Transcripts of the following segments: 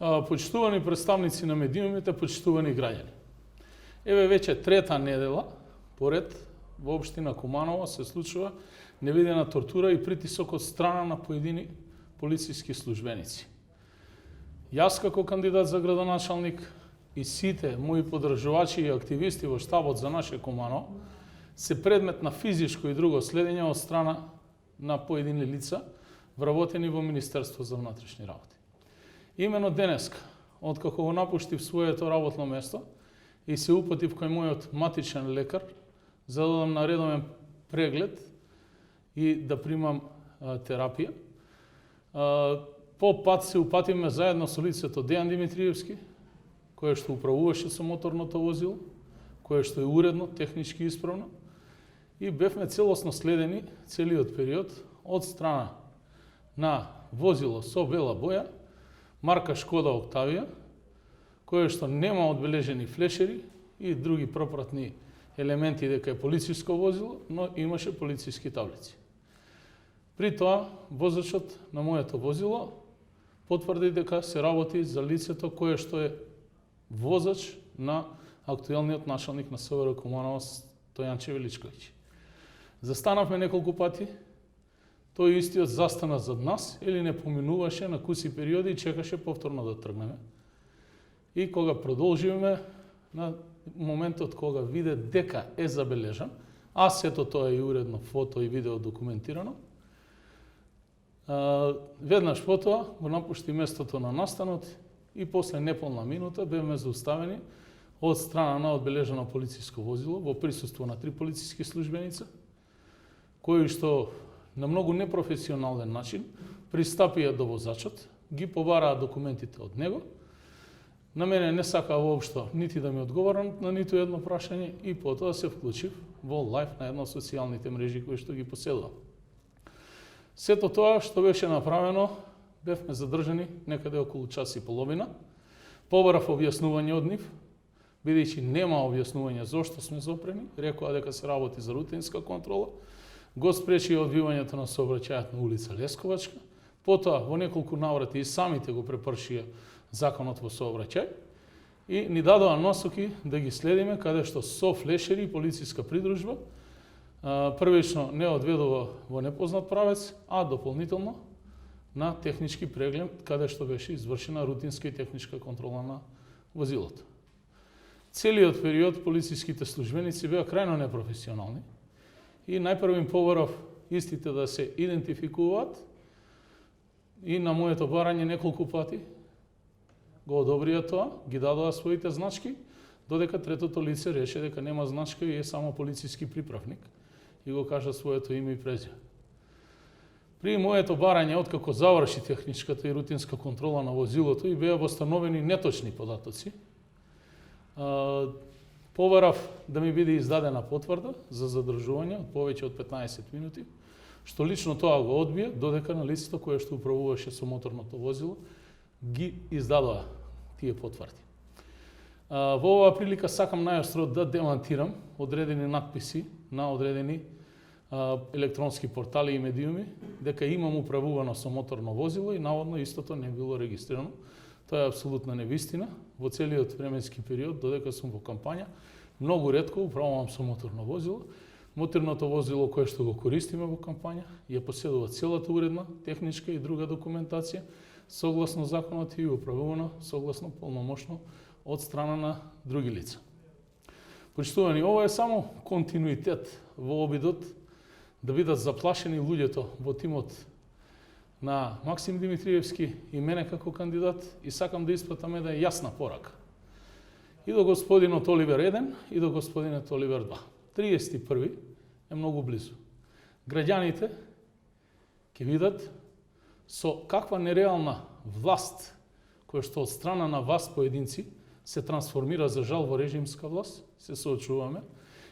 Почитувани представници на медиумите, почитувани граѓани. Еве веќе трета недела поред во општина Куманово се случува невидена тортура и притисок од страна на поедини полициски службеници. Јас како кандидат за градоначалник и сите мои подржувачи и активисти во штабот за наше Куманово се предмет на физичко и друго следење од страна на поедини лица вработени во Министерство за внатрешни работи. Имено денеска, откако го напуштив своето работно место и се упатив кај мојот матичен лекар за да дадам на редовен преглед и да примам терапија, по пат се упатиме заедно со лицето Дејан Димитриевски, кој што управуваше со моторното возило, кое што е уредно, технички исправно, и бевме целосно следени целиот период од страна на возило со бела боја, марка Шкода Октавија, кое што нема одбележени флешери и други пропратни елементи дека е полициско возило, но имаше полициски таблици. При тоа, возачот на моето возило потврди дека се работи за лицето кое што е возач на актуелниот началник на СВР Куманово Стојанче Величковиќ. Застанавме неколку пати, тој истиот застана зад нас или не поминуваше на куси периоди и чекаше повторно да тргнеме. И кога продолжиме, на моментот кога виде дека е забележан, а сето тоа е и уредно фото и видео документирано, веднаш потоа го напушти местото на настанот и после неполна минута бевме зауставени од страна на одбележано полициско возило во присуство на 3 полициски службеница, кои што на многу непрофесионален начин пристапија до возачот, ги побараа документите од него. На мене не сакаа воопшто нити да ми одговорат на ниту едно прашање и потоа се вклучив во лајф на една од социјалните мрежи кои што ги поседувам. Сето тоа што беше направено, бевме задржани некаде околу час и половина. Побарав објаснување од нив, бидејќи нема објаснување зошто сме зопрени, рекоа дека се работи за рутинска контрола, го спречи одвивањето на сообраќајот на улица Лесковачка, потоа во неколку наврати и самите го препршија законот во сообраќај и ни дадоа насоки да ги следиме каде што со флешери и полициска придружба првично не одведува во непознат правец, а дополнително на технички преглед каде што беше извршена рутинска и техничка контрола на возилото. Целиот период полициските службеници беа крајно непрофесионални и најпрво им побарав истите да се идентификуваат и на моето барање неколку пати го одобрија тоа, ги дадоа своите значки, додека третото лице реше дека нема значка и е само полициски приправник и го кажа своето име и презиме. При моето барање, откако заврши техничката и рутинска контрола на возилото и беа восстановени неточни податоци, побарав да ми биде издадена потврда за задржување од повеќе од 15 минути, што лично тоа го одбија, додека на лицето кое што управуваше со моторното возило ги издадоа тие потврди. Во оваа прилика сакам најостро да демантирам одредени надписи на одредени електронски портали и медиуми дека имам управувано со моторно возило и наводно истото не било регистрирано. Тоа е апсолутна невистина. Во целиот временски период, додека сум во кампања, многу ретко управувам со моторно возило. Моторното возило кое што го користиме во кампања ја поседува целата уредна техничка и друга документација согласно законот и управувано согласно полномошно од страна на други лица. Почитувани, ова е само континуитет во обидот да бидат заплашени луѓето во тимот на Максим Димитриевски и мене како кандидат и сакам да испратам една јасна порака. И до господинот Оливер 1 и до господинот Оливер 2. 31 е многу близу. Граѓаните ќе видат со каква нереална власт, која што од страна на вас поединци се трансформира за жал во режимска власт, се соочуваме,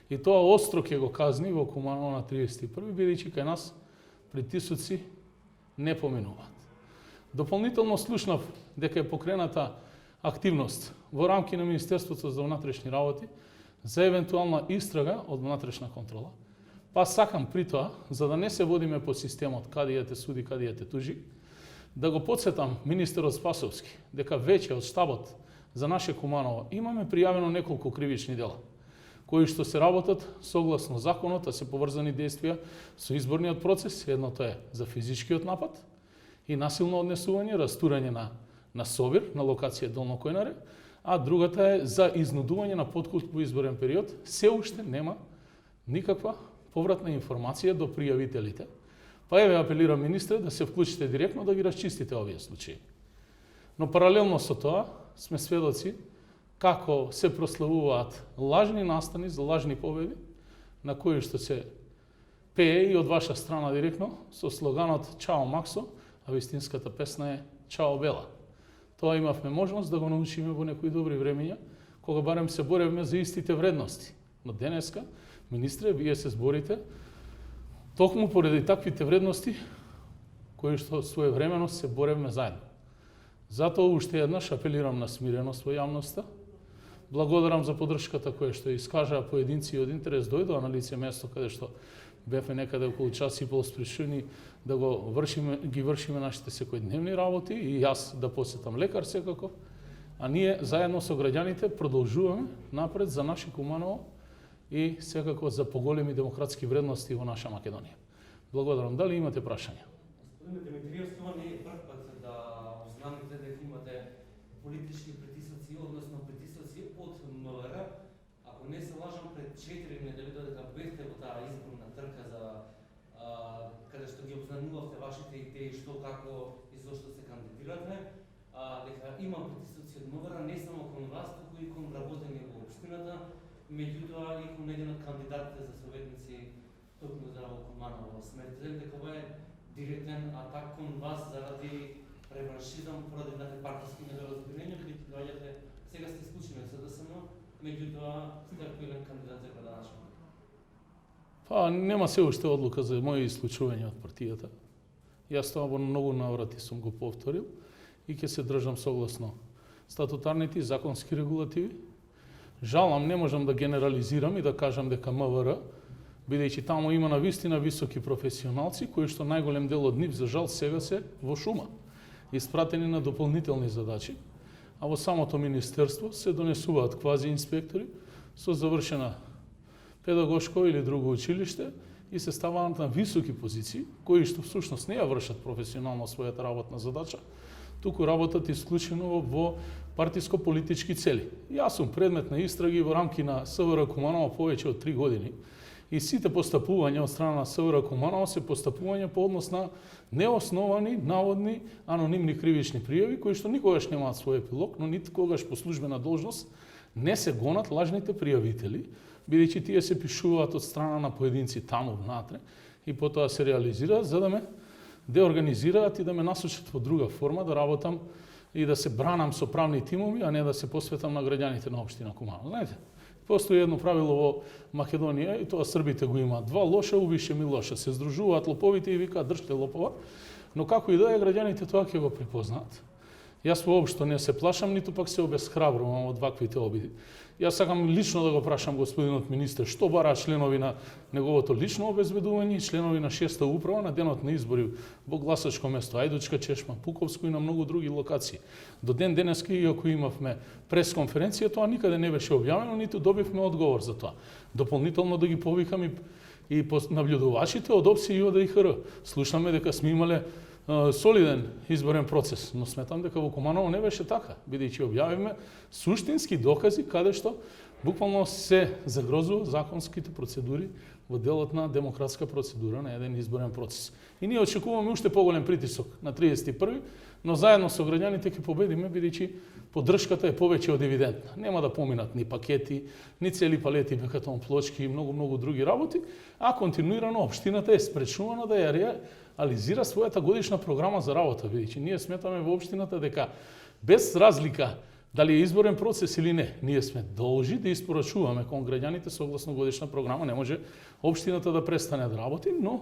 и тоа остро ќе го казни во Куманово на 31, бидејќи кај нас притисоци не поминуваат. Дополнително слушнав дека е покрената активност во рамки на Министерството за внатрешни работи за евентуална истрага од внатрешна контрола. Па сакам при тоа, за да не се водиме по системот каде ја те суди, каде ја те тужи, Да го подсетам министерот Спасовски, дека веќе од штабот за наше Куманово имаме пријавено неколку кривични дела, кои што се работат согласно законот, а се поврзани действија со изборниот процес. Едното е за физичкиот напад и насилно однесување, растурање на собир на локација Долно Којнаре, а другата е за изнудување на подкуп во изборен период. Се уште нема никаква повратна информација до пријавителите. Па еве апелирам министре да се вклучите директно да ги расчистите овие случаи. Но паралелно со тоа сме сведоци како се прославуваат лажни настани за лажни победи, на кои што се пее и од ваша страна директно со слоганот Чао Максо, а вистинската песна е Чао Бела. Тоа имавме можност да го научиме во некои добри времења, кога барем се боревме за истите вредности. Но денеска, министре, вие се зборите токму поради таквите вредности кои што своевремено се боревме заедно. Затоа уште еднаш апелирам на смиреност во јавноста. Благодарам за поддршката која што искажаа поединци од интерес дојдоа на лице место каде што бевме некаде околу час и пол спрешени да ги вршиме нашите секојдневни работи и јас да посетам лекар секако, а ние заедно со граѓаните продолжуваме напред за наше Куманово и секако за поголеми демократски вредности во наша Македонија. Благодарам. Дали имате прашања? Господин Димитриев, тоа не е прв пат да ознамите дека имате политички притисоци, односно притисоци од МВР. Ако не се лажам, пред 4 недели додека бевте во таа изборна трка за каде што ги обзнанувавте вашите идеи што, како и зошто се кандидирате, дека има притисоци од МВР не само кон вас, туку и кон работење во општината, меѓутоа и кон еден од кандидатите за советници токму за Куманово. Сметате дека ова е директен атак кон вас заради реваншизам, поради партиски недоразбирање, бидејќи доаѓате, сега сте исклучени од СДСМ, меѓутоа сте актуелен кандидат за градоначелник. Па нема се уште одлука за моје исклучување од партијата. Јас тоа во многу наврати сум го повторил и ќе се држам согласно статутарните и законски регулативи. Жалам, не можам да генерализирам и да кажам дека МВР, бидејќи таму има навистина високи професионалци кои што најголем дел од нив за жал сега се во шума, испратени на дополнителни задачи, а во самото министерство се донесуваат квази инспектори со завршена педагошко или друго училиште и се ставаат на високи позиции, кои што всушност не ја вршат професионално својата работна задача, туку работат исклучено во партиско-политички цели. Јас сум предмет на истраги во рамки на СВР Куманово повеќе од 3 години и сите постапувања од страна на СВР Куманово се постапувања по однос на неосновани, наводни, анонимни кривични пријави, кои што никогаш немаат свој епилог, но ниту когаш по службена должност не се гонат лажните пријавители, бидејќи тие се пишуваат од страна на поединци таму внатре и потоа се реализираат за да ме деорганизираат и да ме насочат во друга форма да работам и да се бранам со правни тимови, а не да се посветам на граѓаните на општина Куманово. Знаете, постои едно правило во Македонија и тоа србите го имаат: два лоша убише ми лоша. Се здружуваат лоповите и викаат држте лопова, но како и да е, граѓаните тоа ќе го препознаат. Јас воопшто не се плашам, ниту пак се обесхрабрувам од ваквите обиди. Јас сакам лично да го прашам господинот министер што бараат членови на неговото лично обезбедување и членови на 6-та управа на денот на избори во гласачко место Ајдучка, Чешма, Пуковско и на многу други локации. До ден денеска, иако имавме пресконференција, тоа никаде не беше објавено, ниту добивме одговор за тоа. Дополнително да ги повикам и набљудувачите од ОПСИ и од ИХР. Слушаме дека сме имале солиден изборен процес, но сметам дека во Куманово не беше така, бидејќи објавивме суштински докази каде што буквално се загрозува законските процедури во делот на демократска процедура на еден изборен процес. И ние очекуваме уште поголем притисок на 31-ви, но заедно со граѓаните ќе победиме, бидејќи поддршката е повеќе од евидентна. Нема да поминат ни пакети, ни цели палети бекатон плочки и многу други работи, а континуирано општината е спречувана да ја реализира својата годишна програма за работа, бидејќи ние сметаме во општината дека без разлика дали е изборен процес или не, ние сме должни да испорачуваме кон граѓаните согласно годишна програма. Не може општината да престане да работи, но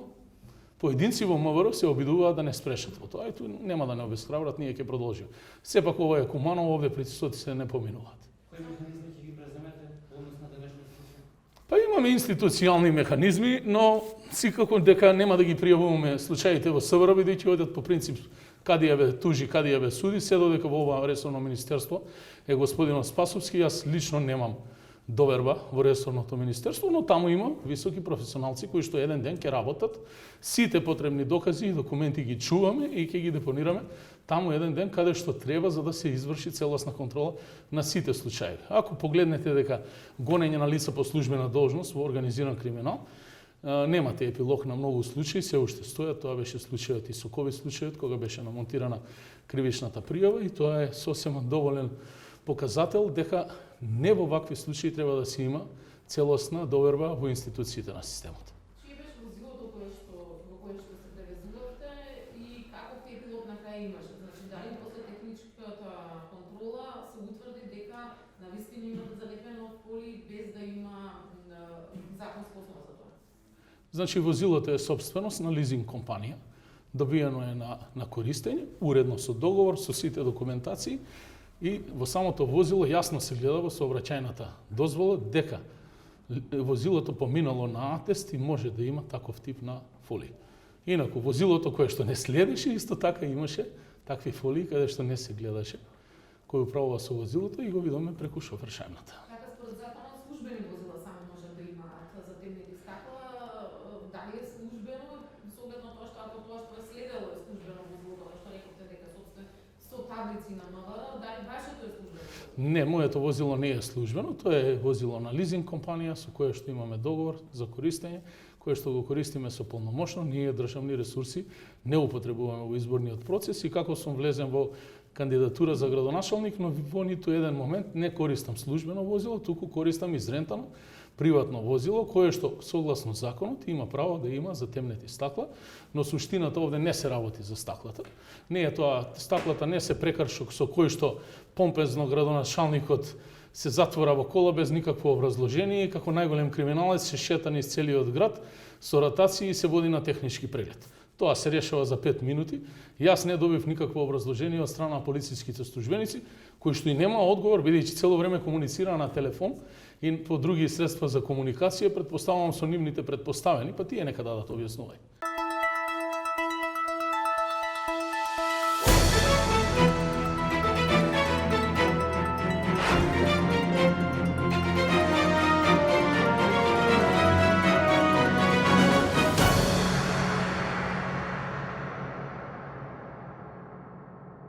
поединци во МВР се обидуваат да не спрешат во тоа и тоа нема да не обесхрабрат, ние ќе продолжиме. Сепак ова е Куманово, овде притисоците се не поминуваат. Кои механизми ќе ги преземете во однос на денешниот случај? Па имаме институционални механизми, но секако дека нема да ги пријавуваме случаите во СВР, бидејќи одат по принцип каде ја бе тужи, каде ја бе суди, се додека во ова ресорно министерство е господинот Спасовски, јас лично немам доверба во ресорното министерство, но таму има високи професионалци кои што еден ден ќе работат, сите потребни докази и документи ги чуваме и ќе ги депонираме таму еден ден каде што треба за да се изврши целосна контрола на сите случаи. Ако погледнете дека гонење на лица по службена должност во организиран криминал, немате епилог на многу случаи, се уште стојат, тоа беше случајот и со ковид случајот кога беше намонтирана кривичната пријава и тоа е сосема доволен показател дека не во вакви случаи треба да се има целосна доверба во институциите на системот. Чие беше возилото во кое што се превезувавте и каков епилог на крај имаше? Значи, дали после техничката контрола се утврди дека навистина имате залепено поли без да има законска основа за тоа? Значи, возилото е собственост на лизинг компанија, добиено е на користење, уредно со договор, со сите документации, и во самото возило јасно се гледа во сообраќајната дозвола дека возилото поминало на атест и може да има таков тип на фолии. Инаку возилото кое што не следеше исто така имаше такви фолии каде што не се гледаше кој управува со возилото и го видоме преку шофершајната. Така според законот службени возила само може да имаат затемнети стакла, дали е службено со оглед на тоа што ако тоа што е следело е службено возило, што рековте дека со таблици на МВР, дали вашето е службено? Не, моето возило не е службено, тоа е возило на лизинг компанија со кое што имаме договор за користење, кое што го користиме со полномошно, ние државни ресурси не употребуваме во изборниот процес и како сум влезен во кандидатура за градоначалник, но во ниту еден момент не користам службено возило, туку користам изрентано приватно возило, кое што согласно законот има право да има затемнети стакла, но суштината овде не се работи за стаклата. Не е тоа, стаклата не се прекршок со кој што помпезно градоначалникот се затвора во кола без никакво образложение и како најголем криминалец се шета низ целиот град со ротации и се води на технички преглед. Тоа се решава за 5 минути. Јас не добив никакво образложение од страна на полициските службеници, кои што и нема одговор, бидејќи цело време комуницира на телефон и по други средства за комуникација, предпоставувам со нивните предпоставени, па тие нека дадат објаснување.